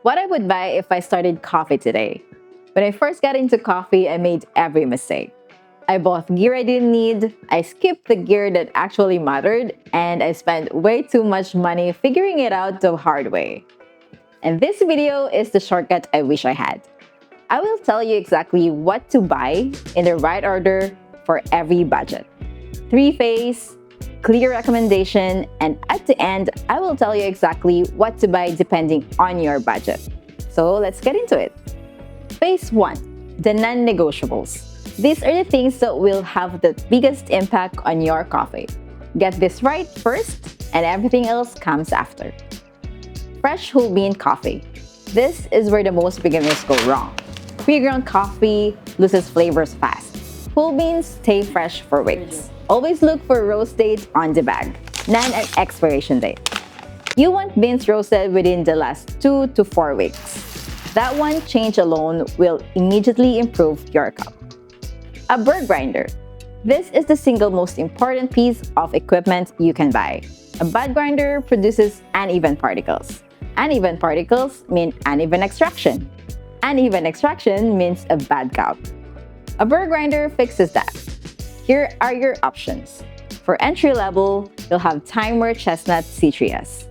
What I would buy if I started coffee today. When I first got into coffee, I made every mistake. I bought gear I didn't need, I skipped the gear that actually mattered, and I spent way too much money figuring it out the hard way. And this video is the shortcut I wish I had. I will tell you exactly what to buy in the right order for every budget. Three-phase, clear recommendation, and at the end, I will tell you exactly what to buy depending on your budget. So let's get into it. Phase 1, the non-negotiables. These are the things that will have the biggest impact on your coffee. Get this right first, and everything else comes after. Fresh whole bean coffee. This is where the most beginners go wrong. Pre-ground coffee loses flavors fast. Whole beans stay fresh for weeks. Always look for roast date on the bag, not an expiration date. You want beans roasted within the last 2 to 4 weeks. That one change alone will immediately improve your cup. A burr grinder. This is the single most important piece of equipment you can buy. A bad grinder produces uneven particles. Uneven particles mean uneven extraction. Uneven extraction means a bad cup. A burr grinder fixes that. Here are your options. For entry level, you'll have Timer Chestnut C3S,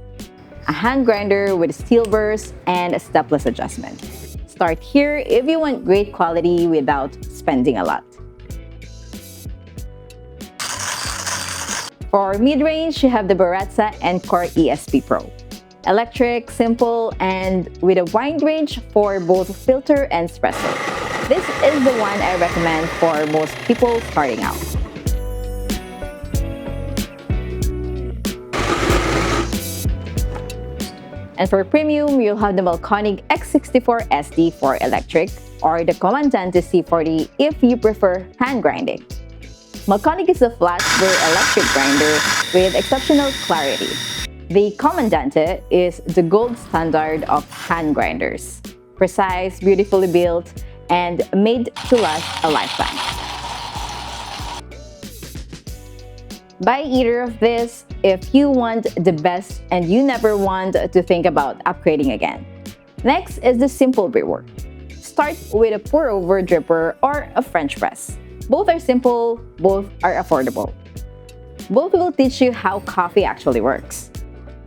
a hand grinder with steel burrs and a stepless adjustment. Start here if you want great quality without spending a lot. For mid-range, you have the Baratza Encore ESP Pro. Electric, simple, and with a wide range for both filter and espresso. This is the one I recommend for most people starting out. And for premium, you'll have the Malconic X64 SD for electric or the Comandante C40 if you prefer hand grinding. Malconic is a flat burr electric grinder with exceptional clarity. The Comandante is the gold standard of hand grinders. Precise, beautifully built, and made to last a lifetime. Buy either of these if you want the best and you never want to think about upgrading again. Next is the simple brewer. Start with a pour-over dripper or a French press. Both are simple, both are affordable. Both will teach you how coffee actually works.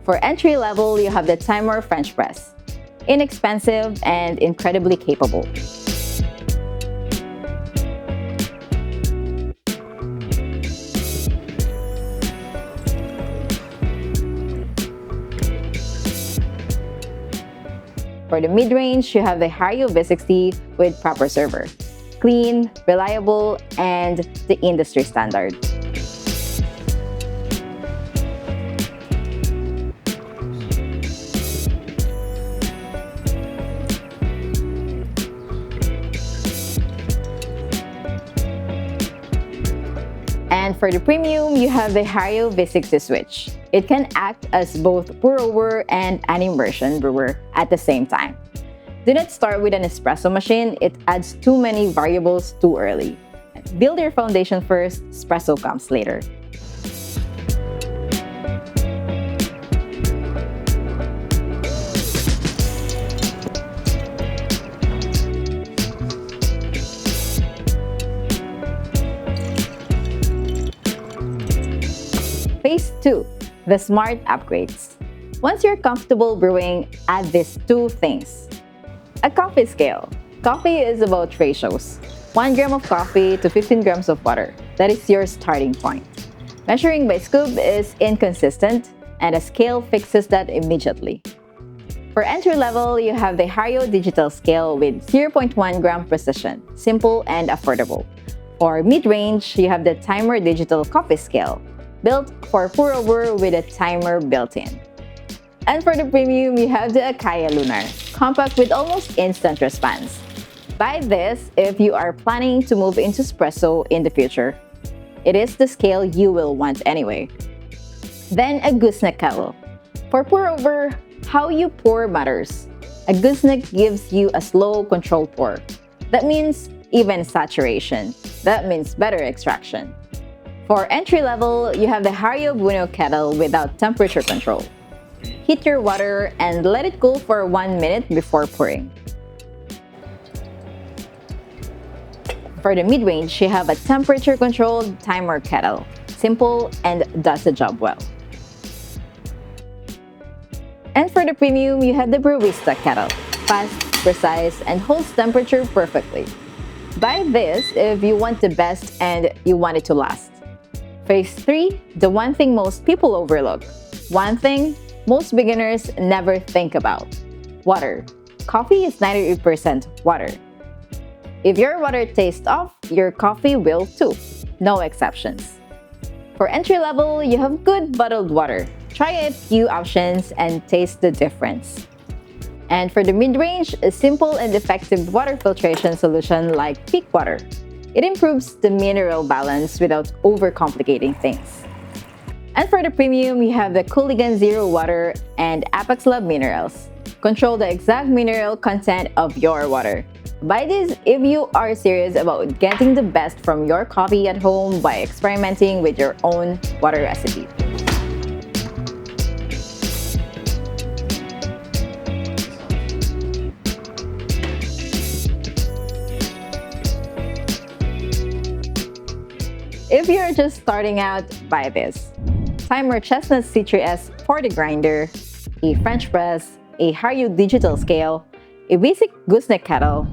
For entry level, you have the Timer French press. Inexpensive and incredibly capable. For the mid-range, you have the Hario V60 with proper server. Clean, reliable, and the industry standard. And for the premium, you have the Hario V60 switch. It can act as both pour-over and an immersion brewer at the same time. Do not start with an espresso machine, it adds too many variables too early. Build your foundation first, espresso comes later. Phase 2, the smart upgrades. Once you're comfortable brewing, add these two things. A coffee scale. Coffee is about ratios. 1 gram of coffee to 15 grams of water. That is your starting point. Measuring by scoop is inconsistent, and a scale fixes that immediately. For entry level, you have the Hario digital scale with 0.1 gram precision, simple and affordable. For mid-range, you have the Timer digital coffee scale, built for pour-over with a timer built-in. And for the premium, you have the Akaya Lunar, compact with almost instant response. Buy this if you are planning to move into espresso in the future. It is the scale you will want anyway. Then a gooseneck kettle. For pour-over, how you pour matters. A gooseneck gives you a slow, controlled pour. That means even saturation. That means better extraction. For entry level, you have the Hario Bueno kettle without temperature control. Heat your water and let it cool for 1 minute before pouring. For the mid-range, you have a temperature-controlled timer kettle. Simple and does the job well. And for the premium, you have the Brewista kettle. Fast, precise, and holds temperature perfectly. Buy this if you want the best and you want it to last. Phase 3, the one thing most people overlook. One thing most beginners never think about. Water. Coffee is 98% water. If your water tastes off, your coffee will too. No exceptions. For entry level, you have good bottled water. Try a few options and taste the difference. And for the mid-range, a simple and effective water filtration solution like peak water. It improves the mineral balance without overcomplicating things. And for the premium, you have the Cooligan Zero Water and Apex Love Minerals. Control the exact mineral content of your water. Buy this if you are serious about getting the best from your coffee at home by experimenting with your own water recipe. If you're just starting out, buy this. Timer Chestnut C3S for the grinder, a French press, a Haru digital scale, a basic gooseneck kettle,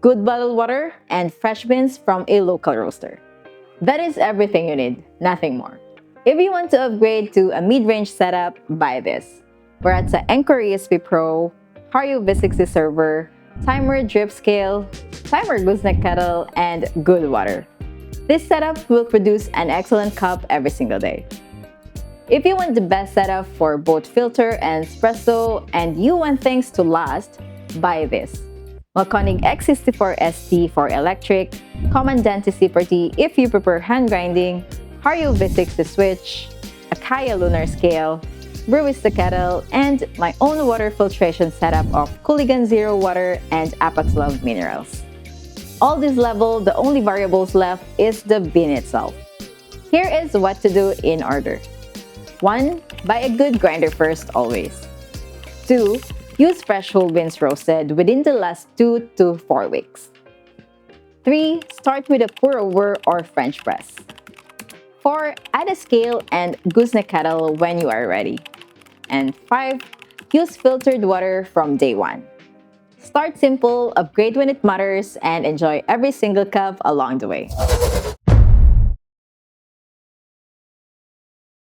good bottled water, and fresh beans from a local roaster. That is everything you need, nothing more. If you want to upgrade to a mid-range setup, buy this. We're at the Anchor ESP Pro, Haru V60 server, timer drip scale, timer gooseneck kettle, and good water. This setup will produce an excellent cup every single day. If you want the best setup for both filter and espresso and you want things to last, buy this. Malkonig X64 ST for electric, Commandante C40 if you prefer hand grinding, Haru V60 switch, Akaya lunar scale, Brewista kettle, and my own water filtration setup of Cooligan Zero Water and Apex Love Minerals. All this level, the only variables left is the bean itself. Here is what to do in order. 1. Buy a good grinder first always. 2. Use fresh whole beans roasted within the last 2 to 4 weeks. 3. Start with a pour-over or French press. 4. Add a scale and gooseneck kettle when you are ready. And 5. Use filtered water from day 1. Start simple, upgrade when it matters, and enjoy every single cup along the way.